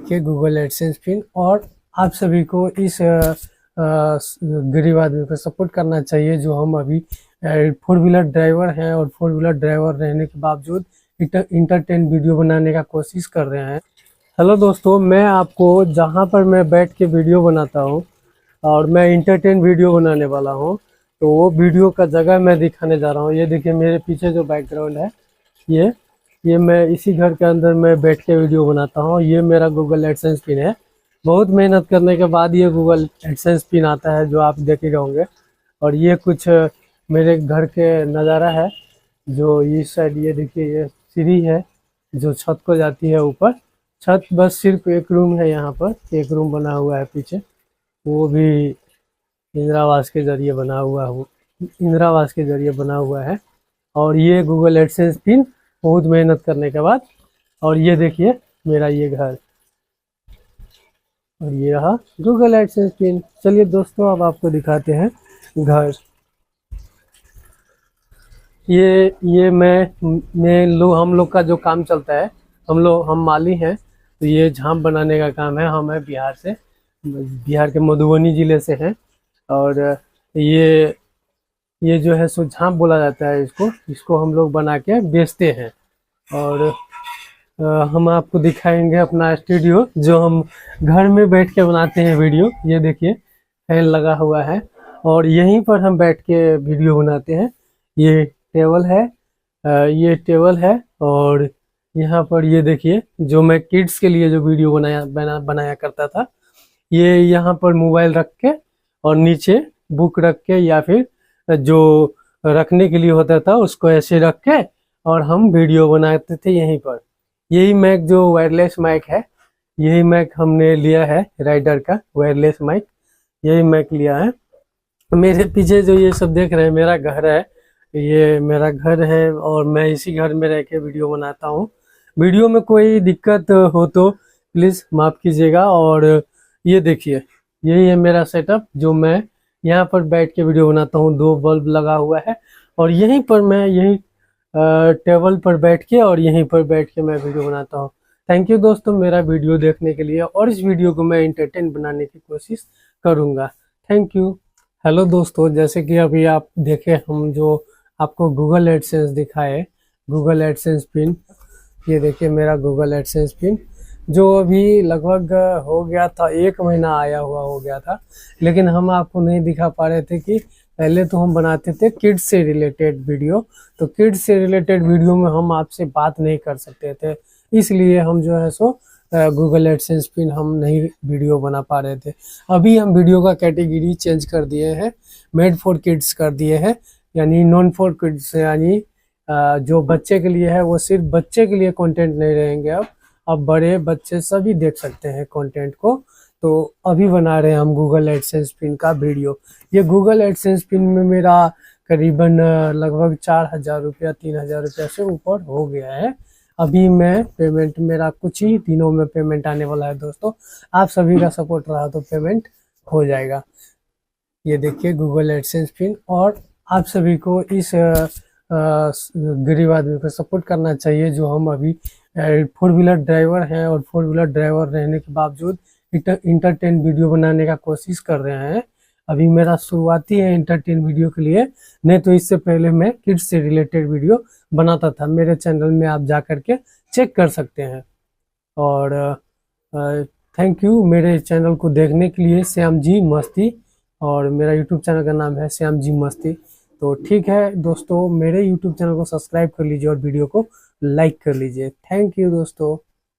देखिए Google AdSense pin. और आप सभी को इस गरीब आदमी को सपोर्ट करना चाहिए जो हम अभी 4 व्हीलर ड्राइवर हैं और 4 व्हीलर ड्राइवर रहने के बावजूद इंटरटेन वीडियो बनाने का कोशिश कर रहे हैं। हेलो दोस्तों, मैं आपको जहां पर मैं बैठ के वीडियो बनाता हूं और मैं इंटरटेन वीडियो बनाने वाला हूं, तो वो वीडियो का जगह मैं दिखाने जा रहा हूं। ये देखिए मेरे पीछे जो बैकग्राउंड है, ये मैं इसी घर के अंदर मैं बैठ के वीडियो बनाता हूँ। ये मेरा गूगल एडसेंस पिन है। बहुत मेहनत करने के बाद ये गूगल एडसेंस पिन आता है जो आप देख ही होंगे। और ये कुछ मेरे घर के नज़ारा है। जो इस साइड ये देखिए, ये सीढ़ी है जो छत को जाती है ऊपर। छत बस सिर्फ एक रूम है, यहाँ पर एक रूम बना हुआ है पीछे, वो भी इंदिरावास के जरिए बना हुआ है। और ये गूगल एडसेंस पिन बहुत मेहनत करने के बाद। और ये देखिए मेरा ये घर, और ये रहा गूगल एडसेंस पिन। चलिए दोस्तों, अब आपको दिखाते हैं घर। ये हम लोग का जो काम चलता है, हम माली हैं, तो ये झांप बनाने का काम है। हम है बिहार के मधुबनी जिले से हैं। और ये जो है सो झांप बोला जाता है इसको हम लोग बना के बेचते हैं। और हम आपको दिखाएंगे अपना स्टूडियो जो हम घर में बैठ के बनाते हैं वीडियो। ये देखिए फैन लगा हुआ है और यहीं पर हम बैठ के वीडियो बनाते हैं। ये टेबल है और यहाँ पर ये देखिए जो मैं किड्स के लिए जो वीडियो बनाया करता था, ये यहाँ पर मोबाइल रख के और नीचे बुक रख के या फिर जो रखने के लिए होता था उसको ऐसे रख के और हम वीडियो बनाते थे यहीं पर। यही मैक जो वायरलेस माइक है, यही मैक हमने लिया है, राइडर का वायरलेस माइक, यही मैक लिया है। मेरे पीछे जो ये सब देख रहे हैं मेरा घर है, ये मेरा घर है और मैं इसी घर में रह के वीडियो बनाता हूँ। वीडियो में कोई दिक्कत हो तो प्लीज़ माफ़ कीजिएगा। और ये देखिए यही है मेरा सेटअप जो मैं यहाँ पर बैठ के वीडियो बनाता हूँ। 2 बल्ब लगा हुआ है और यहीं पर मैं टेबल पर बैठ के और यहीं पर बैठ के मैं वीडियो बनाता हूँ। थैंक यू दोस्तों मेरा वीडियो देखने के लिए, और इस वीडियो को मैं इंटरटेन बनाने की कोशिश करूँगा। Thank you. हेलो दोस्तों, जैसे कि अभी आप देखे हम जो आपको गूगल एडसेंस दिखाए, गूगल एडसेंस पिन, ये देखिए मेरा गूगल एडसेंस पिन जो अभी लगभग हो गया था, 1 महीना आया हुआ हो गया था। लेकिन हम आपको नहीं दिखा पा रहे थे कि पहले तो हम बनाते थे किड्स से रिलेटेड वीडियो, तो किड्स से रिलेटेड वीडियो में हम आपसे बात नहीं कर सकते थे, इसलिए हम जो है सो गूगल एडसेंस पिन हम नहीं वीडियो बना पा रहे थे। अभी हम वीडियो का कैटेगरी चेंज कर दिए हैं, मेड फॉर किड्स कर दिए हैं, यानी नॉन फॉर किड्स, यानी जो बच्चे के लिए है वो सिर्फ बच्चे के लिए कंटेंट नहीं रहेंगे। अब बड़े बच्चे सभी देख सकते हैं कंटेंट को। तो अभी बना रहे हैं हम गूगल एडसेंस पिन का वीडियो। ये गूगल एडसेंस पिन में मेरा करीबन लगभग 4,000 रुपया 3,000 रुपया से ऊपर हो गया है। अभी मैं पेमेंट, मेरा कुछ ही दिनों में पेमेंट आने वाला है दोस्तों। आप सभी का सपोर्ट रहा तो पेमेंट हो जाएगा। ये देखिए गूगल एडसेंस पिन। और आप सभी को इस गरीब आदमी को सपोर्ट करना चाहिए जो हम अभी 4 व्हीलर ड्राइवर हैं और 4 व्हीलर ड्राइवर रहने के बावजूद इंटरटेन वीडियो बनाने का कोशिश कर रहे हैं। अभी मेरा शुरुआती है इंटरटेन वीडियो के लिए, नहीं तो इससे पहले मैं किड्स से रिलेटेड वीडियो बनाता था। मेरे चैनल में आप जा करके चेक कर सकते हैं। और थैंक यू मेरे चैनल को देखने के लिए, श्याम जी मस्ती, और मेरा यूट्यूब चैनल का नाम है श्याम जी मस्ती। तो ठीक है दोस्तों, मेरे यूट्यूब चैनल को सब्सक्राइब कर लीजिए और वीडियो को लाइक कर लीजिए। थैंक यू दोस्तों।